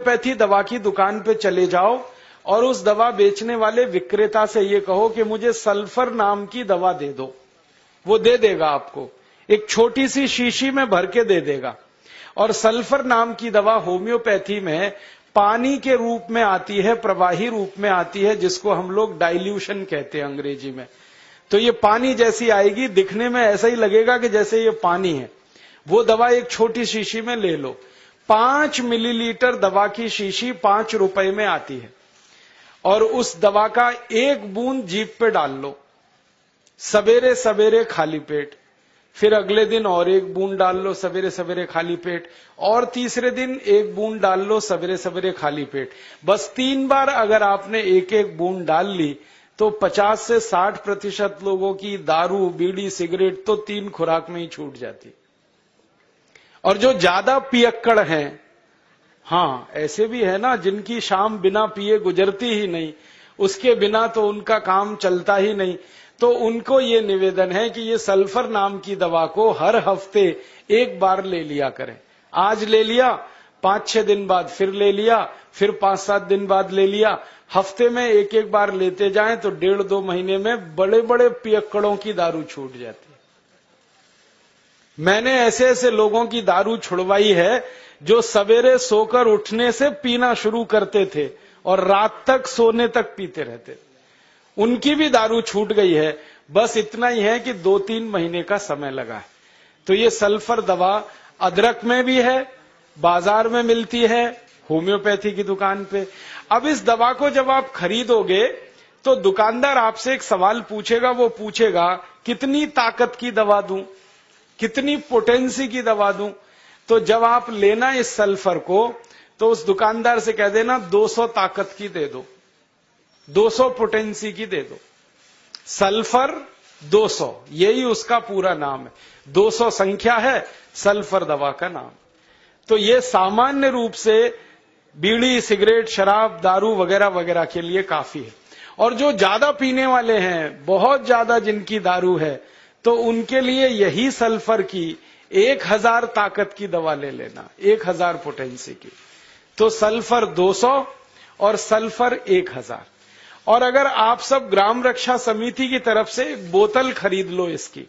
Homeopathy दवा की दुकान पे चले जाओ और उस दवा बेचने वाले विक्रेता से ये कहो कि मुझे सल्फर नाम की दवा दे दो। वो दे देगा आपको, एक छोटी सी शीशी में भर के दे देगा। और सल्फर नाम की दवा होम्योपैथी में पानी के रूप में आती है, प्रवाही रूप में आती है, जिसको हम लोग डाइल्यूशन कहते हैं अंग्रेजी में। तो ये पानी जैसी आएगी, दिखने में ऐसा ही लगेगा कि जैसे ये पानी है। वो दवा एक छोटी शीशी में ले लो। 5 मिलीलीटर दवा की शीशी 5 रुपए में आती है और उस दवा का एक बूंद जीभ पे डाल लो सवेरे सवेरे खाली पेट, फिर अगले दिन और एक बूंद डाल लो सवेरे सवेरे खाली पेट, और तीसरे दिन एक बूंद डाल लो सवेरे सवेरे खाली पेट। बस 3 बार अगर आपने एक एक बूंद डाल ली तो 50 से 60% लोगों की दारू, बीड़ी, सिगरेट तो 3 खुराक में ही छूट जाती। और जो ज्यादा पियक्कड़ हैं, हाँ ऐसे भी है ना जिनकी शाम बिना पिए गुजरती ही नहीं, उसके बिना तो उनका काम चलता ही नहीं, तो उनको ये निवेदन है कि ये सल्फर नाम की दवा को हर हफ्ते एक बार ले लिया करें। आज ले लिया, 5-6 दिन बाद फिर ले लिया, फिर 5-7 दिन बाद ले लिया। हफ्ते में एक एक बार लेते जाएं तो 1.5-2 महीने में बड़े बड़े पियक्कड़ों की दारू छूट जाती। मैंने ऐसे ऐसे लोगों की दारू छुड़वाई है जो सवेरे सोकर उठने से पीना शुरू करते थे और रात तक सोने तक पीते रहते। उनकी भी दारू छूट गई है। बस इतना ही है कि 2-3 महीने का समय लगा है। तो ये सल्फर दवा अदरक में भी है, बाजार में मिलती है, होम्योपैथी की दुकान पे। अब इस दवा को जब आप खरीदोगे तो दुकानदार आपसे एक सवाल पूछेगा। वो पूछेगा कितनी ताकत की दवा दूं, कितनी पोटेंसी की दवा दूं। तो जब आप लेना इस सल्फर को तो उस दुकानदार से कह देना 200 ताकत की दे दो, 200 पोटेंसी की दे दो। सल्फर 200, यही उसका पूरा नाम है। 200 संख्या है सल्फर दवा का नाम। तो ये सामान्य रूप से बीड़ी, सिगरेट, शराब, दारू वगैरह वगैरह के लिए काफी है। और जो ज्यादा पीने वाले हैं, बहुत ज्यादा जिनकी दारू है, तो उनके लिए यही सल्फर की 1000 ताकत की दवा ले लेना, 1000 पोटेंसी की। तो सल्फर 200 और सल्फर 1000। और अगर आप सब ग्राम रक्षा समिति की तरफ से एक बोतल खरीद लो, इसकी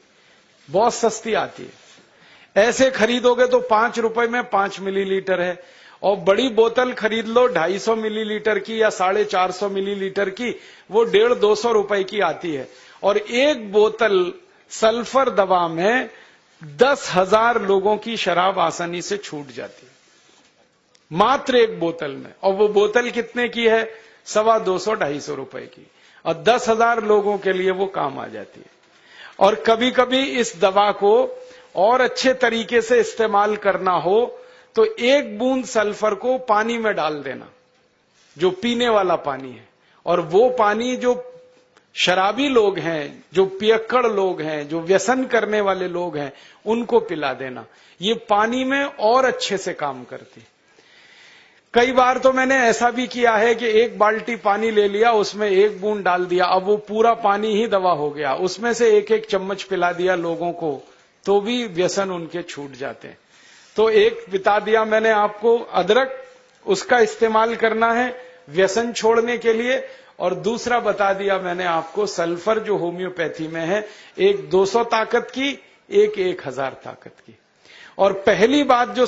बहुत सस्ती आती है। ऐसे खरीदोगे तो 5 रुपए में 5 मिलीलीटर है। और बड़ी बोतल खरीद लो 250 मिलीलीटर की या 450 मिलीलीटर की, वो 150-200 रुपए की आती है। और एक बोतल सल्फर दवा में 10,000 लोगों की शराब आसानी से छूट जाती है, मात्र एक बोतल में। और वो बोतल कितने की है? 250-250 रुपए की। और 10,000 लोगों के लिए वो काम आ जाती है। और कभी कभी इस दवा को और अच्छे तरीके से इस्तेमाल करना हो तो एक बूंद सल्फर को पानी में डाल देना, जो पीने वाला पानी है, और वो पानी जो शराबी लोग हैं, जो पियक्कड़ लोग हैं, जो व्यसन करने वाले लोग हैं, उनको पिला देना। ये पानी में और अच्छे से काम करती। कई बार तो मैंने ऐसा भी किया है कि एक बाल्टी पानी ले लिया, उसमें एक बूंद डाल दिया, अब वो पूरा पानी ही दवा हो गया। उसमें से एक एक चम्मच पिला दिया लोगों को, तो भी व्यसन उनके छूट जाते हैं। तो एक बता दिया मैंने आपको, अदरक, उसका इस्तेमाल करना है व्यसन छोड़ने के लिए। और दूसरा बता दिया मैंने आपको सल्फर, जो होम्योपैथी में है, एक 200 ताकत की, एक 1000 ताकत की। और पहली बात जो